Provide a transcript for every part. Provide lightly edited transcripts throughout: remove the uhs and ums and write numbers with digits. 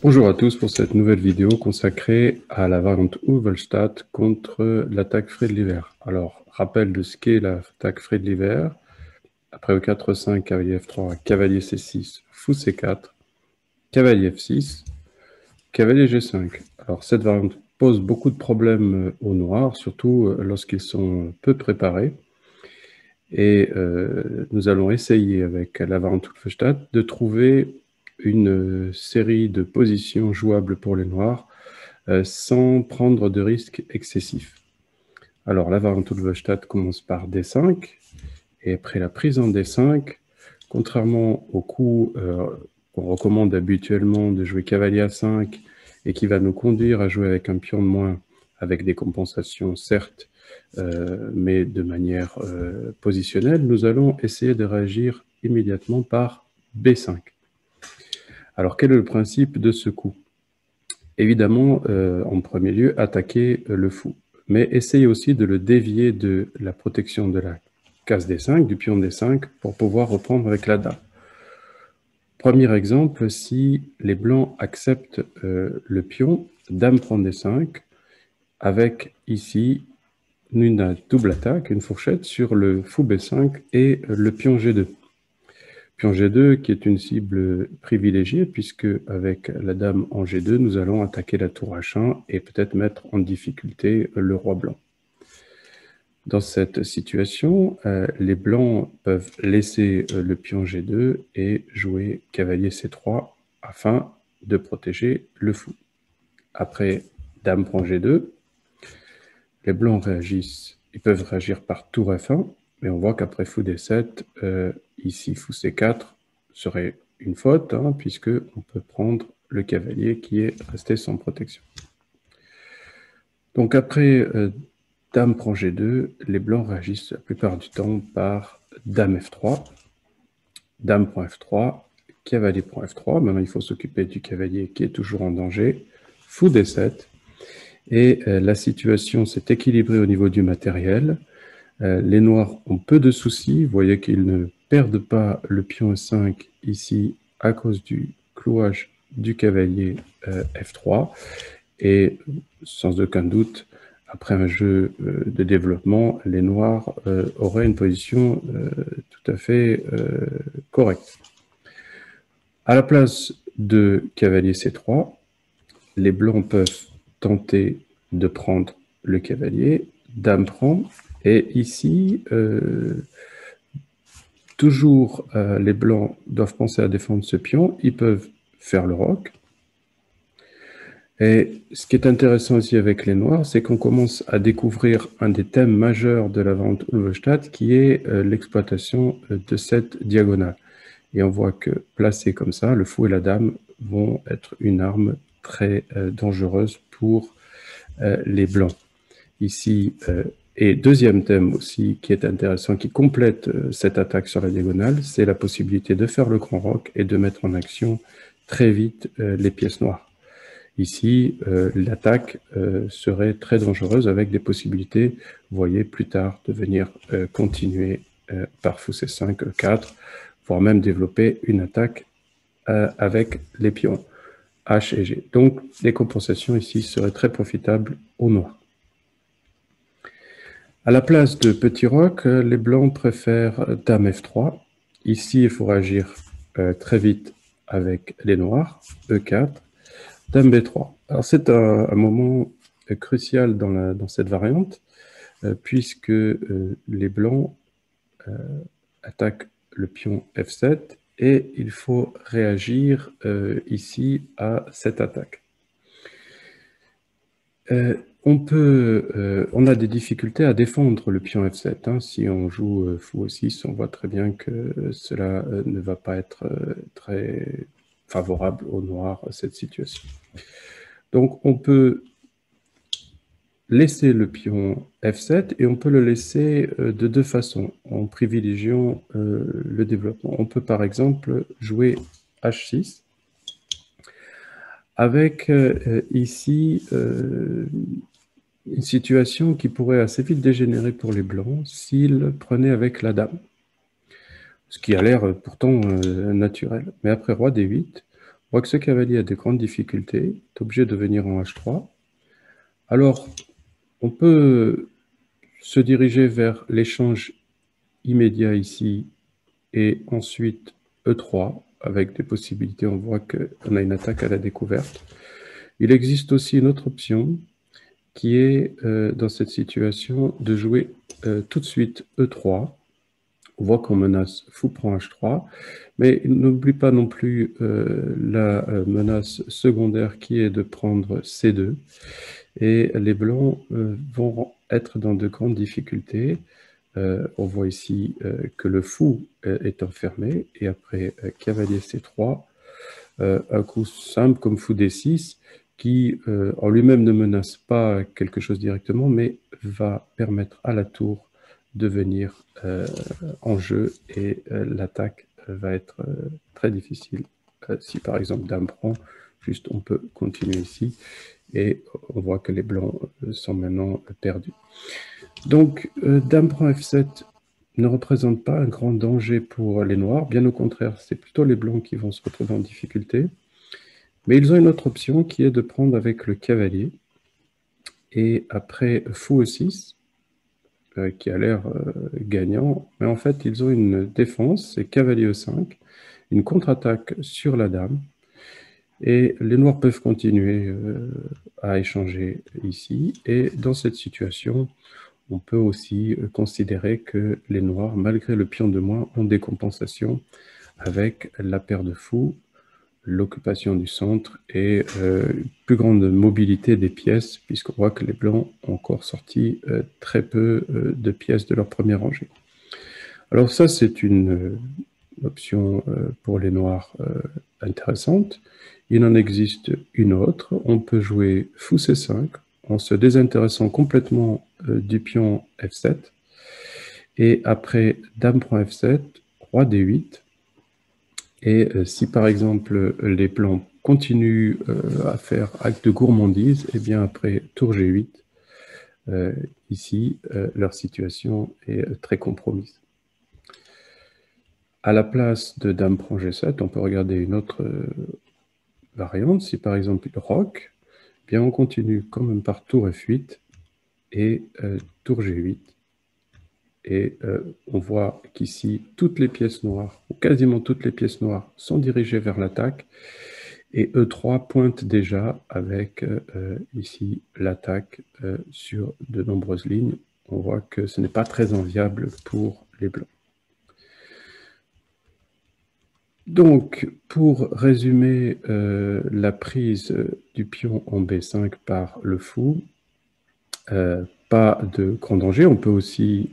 Bonjour à tous pour cette nouvelle vidéo consacrée à la variante Ulvelstadt contre l'attaque Friedliver. Alors, rappel de ce qu'est l'attaque Friedliver. Après E4-5, cavalier F3, cavalier C6, fou C4, cavalier F6, cavalier G5. Alors, cette variante pose beaucoup de problèmes aux noirs, surtout lorsqu'ils sont peu préparés. Et nous allons essayer avec la variante Ulvelstadt de trouver une série de positions jouables pour les noirs sans prendre de risques excessifs. Alors, la variante Ulvelstadt commence par D5, et après la prise en D5, contrairement au coup qu'on recommande habituellement de jouer cavalier A5 et qui va nous conduire à jouer avec un pion de moins, avec des compensations certes, mais de manière positionnelle, nous allons essayer de réagir immédiatement par B5. Alors, quel est le principe de ce coup? Évidemment, en premier lieu, attaquer le fou, mais essayez aussi de le dévier de la protection de la case D5, du pion D5, pour pouvoir reprendre avec la dame. Premier exemple, si les blancs acceptent le pion, dame prend D5, avec ici une double attaque, une fourchette sur le fou B5 et le pion G2. Pion G2 qui est une cible privilégiée puisque avec la dame en G2, nous allons attaquer la tour H1 et peut-être mettre en difficulté le roi blanc. Dans cette situation, les blancs peuvent laisser le pion G2 et jouer cavalier C3 afin de protéger le fou. Après dame prend G2, les blancs réagissent, ils peuvent réagir par tour F1, mais on voit qu'après fou D7, ici fou C4 serait une faute, puisque on peut prendre le cavalier qui est resté sans protection. Donc après dame prend G2, les blancs réagissent la plupart du temps par dame F3, dame prend F3, cavalier prend F3, maintenant il faut s'occuper du cavalier qui est toujours en danger, fou D7, et la situation s'est équilibrée au niveau du matériel. Les noirs ont peu de soucis, vous voyez qu'ils ne perdent pas le pion E5 ici à cause du clouage du cavalier F3, et sans aucun doute, après un jeu de développement, les noirs auraient une position tout à fait correcte. À la place de cavalier C3, les blancs peuvent tenter de prendre le cavalier, dame prend, et ici, toujours les blancs doivent penser à défendre ce pion, ils peuvent faire le roc. Et ce qui est intéressant aussi avec les noirs, c'est qu'on commence à découvrir un des thèmes majeurs de la variante Ulvelstadt, qui est l'exploitation de cette diagonale. Et on voit que placés comme ça, le fou et la dame vont être une arme très dangereuse pour les blancs. Ici, et deuxième thème aussi qui est intéressant, qui complète cette attaque sur la diagonale, c'est la possibilité de faire le grand roc et de mettre en action très vite les pièces noires. Ici, l'attaque serait très dangereuse avec des possibilités, vous voyez, plus tard, de venir continuer par fou C5, E4, voire même développer une attaque avec les pions H et G. Donc, les compensations ici seraient très profitables aux noirs. À la place de petit roc, les blancs préfèrent dame F3. Ici, il faut réagir très vite avec les noirs, E4, dame B3. Alors, c'est un moment crucial dans cette variante, puisque les blancs attaquent le pion F7, et il faut réagir ici à cette attaque. On a des difficultés à défendre le pion F7. Si on joue fou E6, on voit très bien que cela ne va pas être très favorable aux noirs, cette situation. Donc on peut laisser le pion F7 et on peut le laisser de deux façons, en privilégiant le développement. On peut par exemple jouer H6, avec ici une situation qui pourrait assez vite dégénérer pour les blancs s'ils prenaient avec la dame. Ce qui a l'air pourtant naturel. Mais après roi D8, voit que ce cavalier a de grandes difficultés, est obligé de venir en H3. Alors, on peut se diriger vers l'échange immédiat ici et ensuite E3 avec des possibilités. On voit qu'on a une attaque à la découverte. Il existe aussi une autre option qui est dans cette situation de jouer tout de suite E3. On voit qu'on menace fou prend H3, mais n'oublie pas non plus la menace secondaire qui est de prendre C2. Et les blancs vont être dans de grandes difficultés. On voit ici que le fou est enfermé, et après cavalier C3, un coup simple comme fou D6, qui en lui-même ne menace pas quelque chose directement, mais va permettre à la tour de venir en jeu, et l'attaque va être très difficile. Si par exemple dame prend, juste on peut continuer ici, et on voit que les blancs sont maintenant perdus. Donc dame prend F7 ne représente pas un grand danger pour les noirs, bien au contraire, c'est plutôt les blancs qui vont se retrouver en difficulté. Mais ils ont une autre option qui est de prendre avec le cavalier, et après fou E6, qui a l'air gagnant, mais en fait ils ont une défense, c'est cavalier E5, une contre-attaque sur la dame, et les noirs peuvent continuer à échanger ici, et dans cette situation, on peut aussi considérer que les noirs, malgré le pion de moins, ont des compensations avec la paire de fous, l'occupation du centre et plus grande mobilité des pièces, puisqu'on voit que les blancs ont encore sorti très peu de pièces de leur première rangée. Alors ça, c'est une option pour les noirs intéressante. Il en existe une autre. On peut jouer fou C5 en se désintéressant complètement du pion F7. Et après dame prend F7, roi D8. Et si par exemple les blancs continuent à faire acte de gourmandise, et bien après tour G8, ici leur situation est très compromise. À la place de dame prend G7, on peut regarder une autre variante. Si par exemple il roque, eh bien on continue quand même par tour F8 et tour G8. Et on voit qu'ici, toutes les pièces noires, ou quasiment toutes les pièces noires, sont dirigées vers l'attaque. Et E3 pointe déjà avec ici l'attaque sur de nombreuses lignes. On voit que ce n'est pas très enviable pour les blancs. Donc, pour résumer la prise du pion en B5 par le fou, pas de grand danger. On peut aussi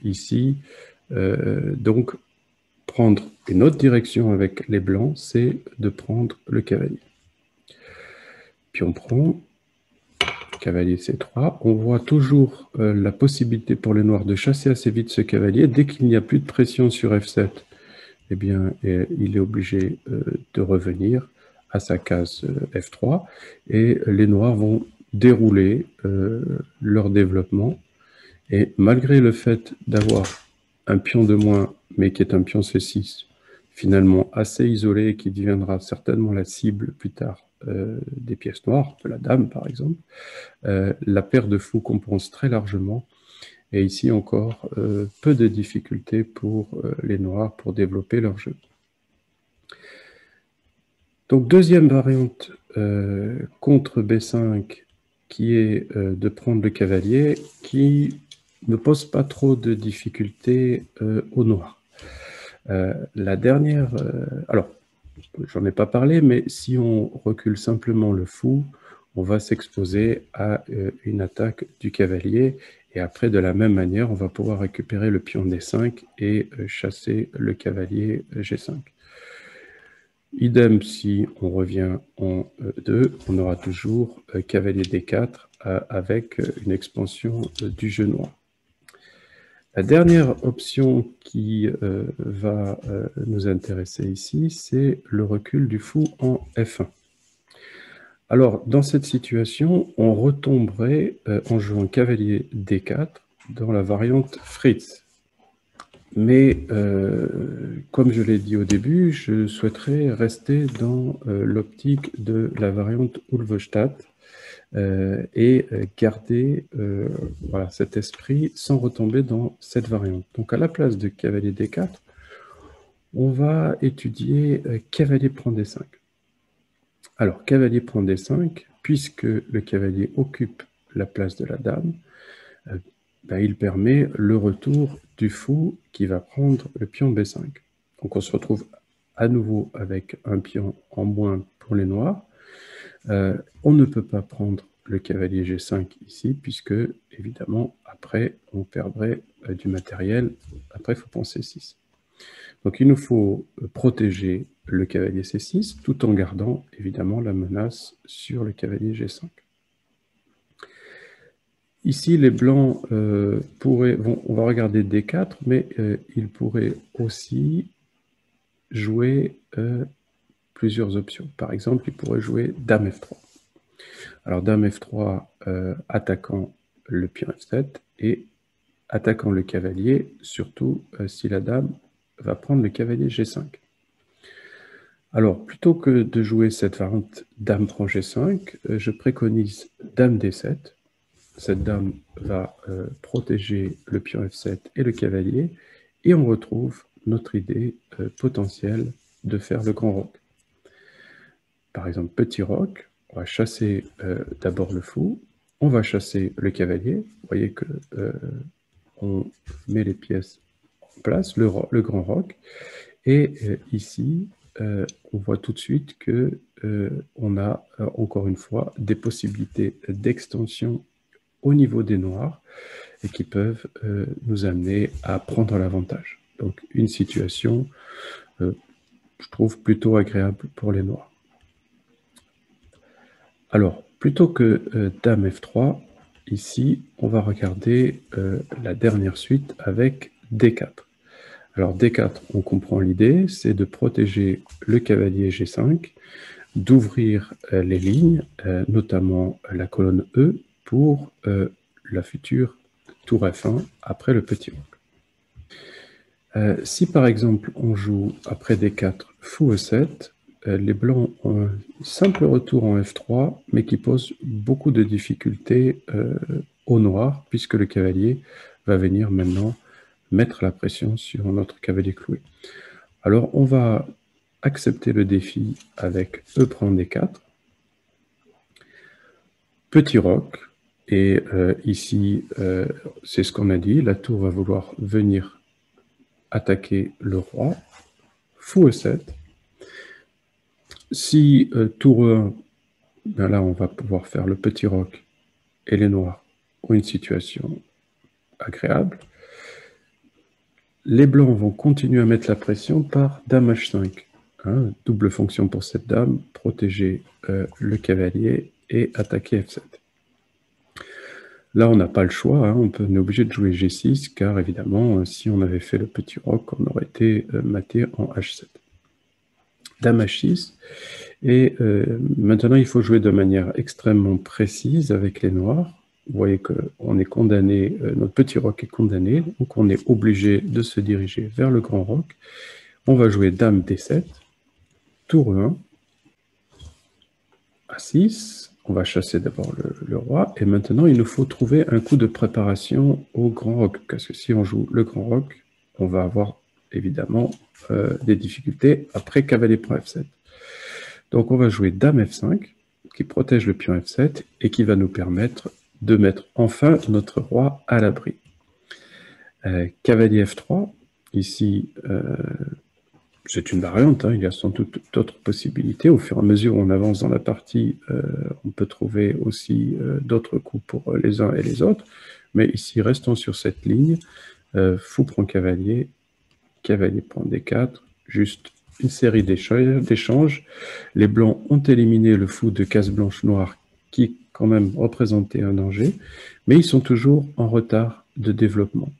ici donc prendre une autre direction avec les blancs, c'est de prendre le cavalier. Puis on prend cavalier C3. On voit toujours la possibilité pour les noirs de chasser assez vite ce cavalier. Dès qu'il n'y a plus de pression sur F7, eh bien, il est obligé de revenir à sa case F3, et les noirs vont dérouler leur développement. Et malgré le fait d'avoir un pion de moins, mais qui est un pion C6, finalement assez isolé, et qui deviendra certainement la cible plus tard des pièces noires, de la dame par exemple, la paire de fous compense très largement. Et ici encore, peu de difficultés pour les noirs pour développer leur jeu. Donc deuxième variante contre B5, qui est de prendre le cavalier, qui ne pose pas trop de difficultés aux noirs. La dernière, alors j'en ai pas parlé, mais si on recule simplement le fou, on va s'exposer à une attaque du cavalier, et après de la même manière, on va pouvoir récupérer le pion D5 et chasser le cavalier G5. Idem si on revient en E2, on aura toujours cavalier D4 avec une expansion du jeu noir. La dernière option qui va nous intéresser ici, c'est le recul du fou en F1. Alors, dans cette situation, on retomberait en jouant cavalier D4 dans la variante Fritz. Mais comme je l'ai dit au début, je souhaiterais rester dans l'optique de la variante Ulvestadt et garder voilà, cet esprit sans retomber dans cette variante. Donc à la place de cavalier D4, on va étudier cavalier prend D5. Alors cavalier prend D5, puisque le cavalier occupe la place de la dame, ben, il permet le retour du fou qui va prendre le pion B5. Donc on se retrouve à nouveau avec un pion en moins pour les noirs. On ne peut pas prendre le cavalier G5 ici, puisque, évidemment, après, on perdrait du matériel. Après, il faut penser 6. Donc, il nous faut protéger le cavalier C6, tout en gardant, évidemment, la menace sur le cavalier G5. Ici, les blancs pourraient... on va regarder D4, mais ils pourraient aussi jouer plusieurs options. Par exemple, ils pourraient jouer Dame F3. Alors, Dame F3 attaquant le pion F7 et attaquant le cavalier, surtout si la dame va prendre le cavalier G5. Alors, plutôt que de jouer cette variante Dame prend G5, je préconise Dame D7. Cette dame va protéger le pion F7 et le cavalier, et on retrouve notre idée potentielle de faire le grand roc. Par exemple, petit roc, on va chasser d'abord le fou, on va chasser le cavalier. Vous voyez que on met les pièces en place, le grand roc, et ici, on voit tout de suite que on a encore une fois des possibilités d'extension au niveau des noirs et qui peuvent nous amener à prendre l'avantage. Donc une situation, je trouve, plutôt agréable pour les noirs. Alors, plutôt que Dame F3, ici, on va regarder la dernière suite avec D4. Alors, D4, on comprend l'idée, c'est de protéger le cavalier G5, d'ouvrir les lignes, notamment la colonne E, pour la future tour F1 après le petit roc. Si par exemple on joue après D4 fou E7, les blancs ont un simple retour en F3, mais qui pose beaucoup de difficultés au noir, puisque le cavalier va venir maintenant mettre la pression sur notre cavalier cloué. Alors on va accepter le défi avec E prend D4, petit roc, et ici c'est ce qu'on a dit, la tour va vouloir venir attaquer le roi, fou E7. Si tour E1, ben là on va pouvoir faire le petit roc et les noirs ont une situation agréable. Les blancs vont continuer à mettre la pression par dame H5. Hein, double fonction pour cette dame, protéger le cavalier et attaquer F7. Là, on n'a pas le choix, hein, on est obligé de jouer G6, car évidemment, si on avait fait le petit roc, on aurait été maté en H7. Dame H6, et maintenant il faut jouer de manière extrêmement précise avec les noirs. Vous voyez qu'on est condamné, notre petit roc est condamné, donc on est obligé de se diriger vers le grand roc. On va jouer Dame D7, tour 1, A6, on va chasser d'abord le roi, et maintenant il nous faut trouver un coup de préparation au grand roc, parce que si on joue le grand roc, on va avoir évidemment des difficultés après cavalier prend F7. Donc on va jouer Dame F5, qui protège le pion F7, et qui va nous permettre de mettre enfin notre roi à l'abri. Cavalier F3, ici, c'est une variante, hein, il y a sans doute d'autres possibilités. Au fur et à mesure où on avance dans la partie, on peut trouver aussi d'autres coups pour les uns et les autres. Mais ici, restons sur cette ligne. Fou prend cavalier, cavalier prend D4, juste une série d'échanges. Les blancs ont éliminé le fou de case blanche noire qui quand même représentait un danger, mais ils sont toujours en retard de développement.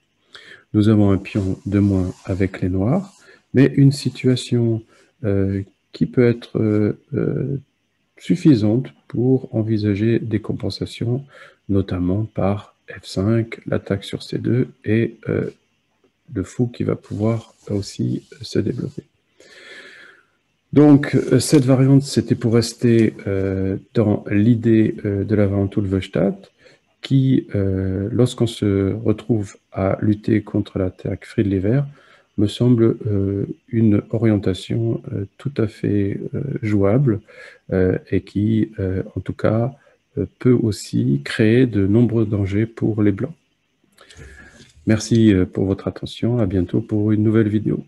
Nous avons un pion de moins avec les noirs, mais une situation qui peut être suffisante pour envisager des compensations, notamment par F5, l'attaque sur C2 et le fou qui va pouvoir aussi se développer. Donc, cette variante, c'était pour rester dans l'idée de la variante Ulvestadt, qui, lorsqu'on se retrouve à lutter contre l'attaque Friedliver, me semble une orientation tout à fait jouable et qui, en tout cas, peut aussi créer de nombreux dangers pour les Blancs. Merci pour votre attention. À bientôt pour une nouvelle vidéo.